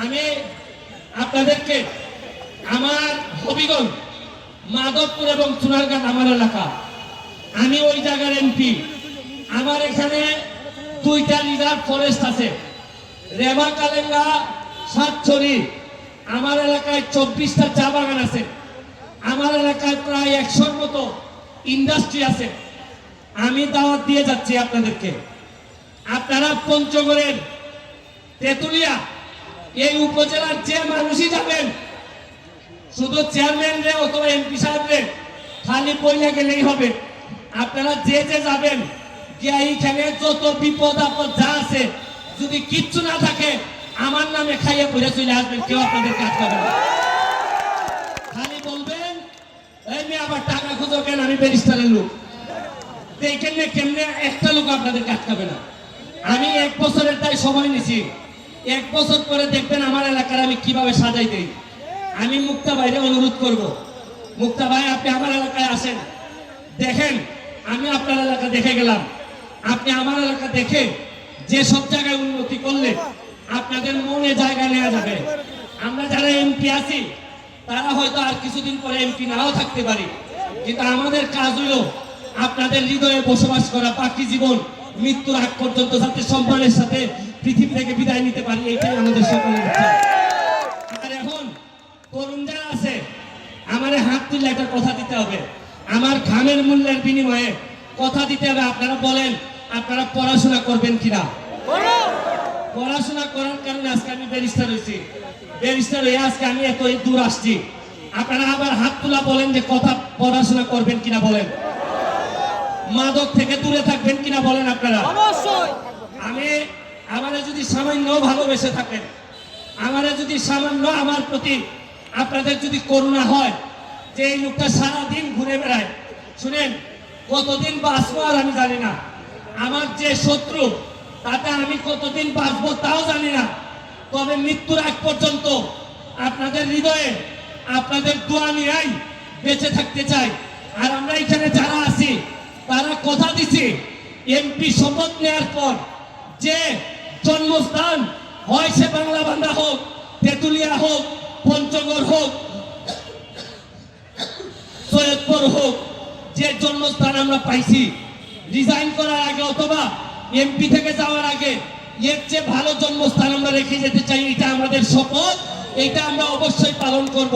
আমি আপনাদেরকে আমার হবিগঞ্জ মাধবপুর এবং চুনারঘাট আমার এলাকা, আমি ওই জায়গার এমপি। আমার এখানে 2টা রিজার্ভ ফরেস্ট আছে, রেমা কালেঙ্গা, সাতছড়ি। আমার এলাকায় 24টা চা বাগান আছে। আমার এলাকায় প্রায় 100-র মতো ইন্ডাস্ট্রি আছে। আমি দাওয়াত দিয়ে যাচ্ছি আপনাদেরকে, আপনারা পঞ্চগড়ের তেতুলিয়া এই উপজেলার যে মানুষই যাবেন, শুধু চেয়ারম্যান রে অথবা এমপি সাহেব রে খালি বইলে গেলেই হবে। আপনারা যে যে যাবেন গিয়ে এইখানে যত বিপদ আপদ যা আছে, যদি কিচ্ছু না থাকে আমার নামে খাইয়ে পড়ে চলে আসবেন, কেউ আপনাদের কাজ করবে না। খালি বলবেন এই আবার টাকা খুঁজো কেন, আমি ব্যারিস্টারের লোক। এইখানে কেমনে একটা লোক আপনাদের কাজ করবে না। আমি 1 বছরের তাই সময় নিছি, 1 বছর পরে দেখবেন আমার এলাকার আমি কিভাবে সাজাই দেই। আমি মুক্তা ভাইরে অনুরোধ করব, মুক্তা ভাই আপনি আমার এলাকায় আসেন, দেখেন আমি আপনার এলাকা দেখে গেলাম, আপনি আমার এলাকা দেখে যে সব জায়গায় উন্নতি করলে আপনাদের মনে জায়গা নেওয়া যাবে। আমরা যারা এমপি আছি তারা হয়তো আর কিছুদিন পরে এমপি নাও থাকতে পারি, কিন্তু আমাদের কাজ হলো আপনাদের হৃদয়ে বসবাস করা, বাকি জীবন মৃত্যুর আগ পর্যন্ত যাতে সম্মানের সাথে পৃথিবী থেকে বিদায় নিতে পারি, এইটাই আমাদের সকলের ইচ্ছা। আর এখন তরুণ যারা আছে, আমারে হাত তুলে একটা কথা দিতে হবে, আমার ঘামের মূল্যের বিনিময়ে কথা দিতে হবে। আপনারা বলেন আপনারা পড়াশোনা করবেন কিনা? পড়াশোনা করার কারণে আজকে আমি ব্যারিস্টার হয়েছি, ব্যারিস্টার হয়ে আজকে আমি এত দূর আসছি। আপনারা আবার হাত তোলা বলেন যে কথা পড়াশোনা করবেন কিনা বলেন, মাদক থেকে দূরে থাকবেন কিনা বলেন আপনারা। আমি আমারে যদি সামান্য ভালোবেসে থাকেন, আমারে যদি সামান্য আমার প্রতি আপনাদের যদি করুণা হয়, যে এই লোকটা সারাদিন ঘুরে বেড়ায়, শুনেন কতদিন বাঁচবো আর আমি জানি না, আমার যে শত্রু তাতে আমি কতদিন বাঁচবো তাও জানি না, তবে মৃত্যুর আগ পর্যন্ত আপনাদের হৃদয়ে আপনাদের দোয়া নিয়েই বেঁচে থাকতে চাই। আর আমরা এখানে যারা আছি তারা কথা দিছি এমপি শপথ নেওয়ার পর যে জন্মস্থান হয় সে বাংলাবান্ধা হোক, তেতুলিয়া হোক, পঞ্চগড় হোক, সৈয়দপুর হোক, যে জন্মস্থান আমরা পাইছি রিজাইন করার আগে অথবা এমপি থেকে যাওয়ার আগে এর চেয়ে ভালো জন্মস্থান আমরা রেখে যেতে চাই। এটা আমাদের শপথ, এটা আমরা অবশ্যই পালন করব।